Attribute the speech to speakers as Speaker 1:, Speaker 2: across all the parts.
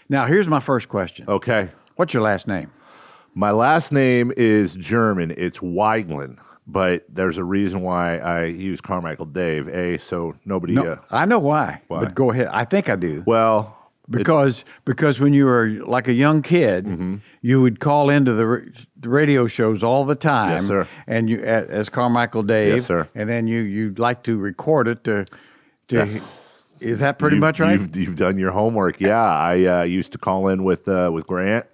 Speaker 1: Now, here's my first question.
Speaker 2: Okay.
Speaker 1: What's your last name?
Speaker 2: My last name is German. It's Weigland, but there's a reason why I use Carmichael Dave. So nobody.
Speaker 1: No, I know why,
Speaker 2: Why?
Speaker 1: but go ahead. I think I do.
Speaker 2: Well,
Speaker 1: Because when you were like a young kid, you would call into the radio shows all the time.
Speaker 2: Yes, sir.
Speaker 1: And you as Carmichael Dave.
Speaker 2: Yes, sir.
Speaker 1: And then you'd like to record it to.
Speaker 2: That's-
Speaker 1: Is that pretty much right?
Speaker 2: You've done your homework. Yeah, I used to call in with Grant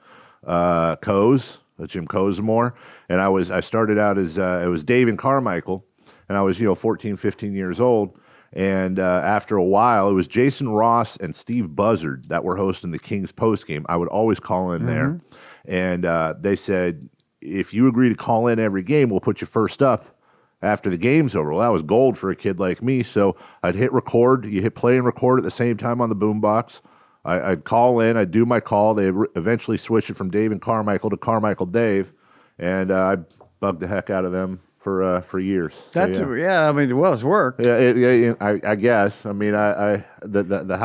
Speaker 2: Coase, Jim Cosemore, and I started out as it was Dave and Carmichael, and I was 14, 15 years old. And after a while, it was Jason Ross and Steve Buzzard that were hosting the Kings postgame. I would always call in there, and they said, if you agree to call in every game, we'll put you first up after the game's over. Well, that was gold for a kid like me. So I'd hit record. You hit play and record at the same time on the boombox. I'd call in. I'd do my call. They eventually switched it from Dave and Carmichael to Carmichael Dave, and I bugged the heck out of them for years.
Speaker 1: That's
Speaker 2: So,
Speaker 1: I mean, well, it's worked.
Speaker 2: yeah, I guess. I mean, the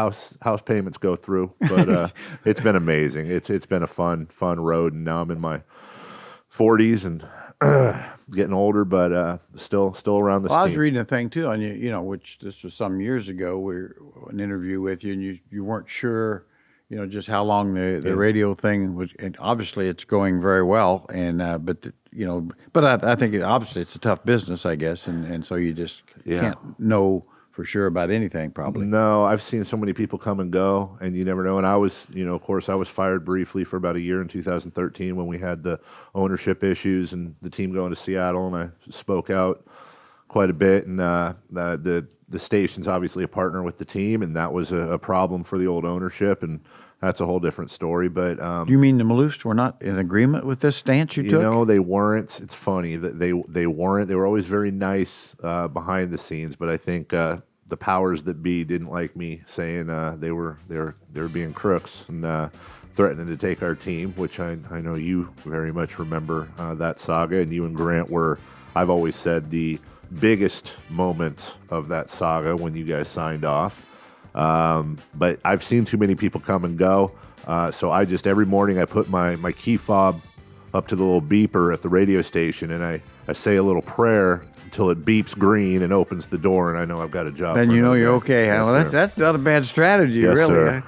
Speaker 2: house payments go through, but it's been amazing. It's been a fun road, and now I'm in my 40s and getting older, but still around the.
Speaker 1: Well, I was reading a thing too on you, which this was some years ago. An interview with you, and you weren't sure, just how long the radio thing was. And obviously, it's going very well. And but I think obviously it's a tough business, I guess, and so you just can't know for sure about anything, probably.
Speaker 2: No, I've seen so many people come and go, and you never know. And I was, of course, I was fired briefly for about a year in 2013 when we had the ownership issues and the team going to Seattle, and I spoke out quite a bit. And the station's obviously a partner with the team, and that was a problem for the old ownership, and that's a whole different story. But
Speaker 1: you mean the Maloofs were not in agreement with this stance you took?
Speaker 2: They weren't. It's funny that they weren't. They were always very nice behind the scenes, but I think the powers that be didn't like me saying they were being crooks and threatening to take our team, which I know you very much remember that saga, and you and Grant were, I've always said, the biggest moment of that saga when you guys signed off. But I've seen too many people come and go. So I just, every morning I put my key fob up to the little beeper at the radio station, and I say a little prayer until it beeps green and opens the door, and I know I've got a job.
Speaker 1: Then
Speaker 2: for
Speaker 1: you know
Speaker 2: another
Speaker 1: you're
Speaker 2: day.
Speaker 1: okay.
Speaker 2: Yes,
Speaker 1: Well,
Speaker 2: sir.
Speaker 1: that's not a bad strategy,
Speaker 2: Yes,
Speaker 1: really.
Speaker 2: sir.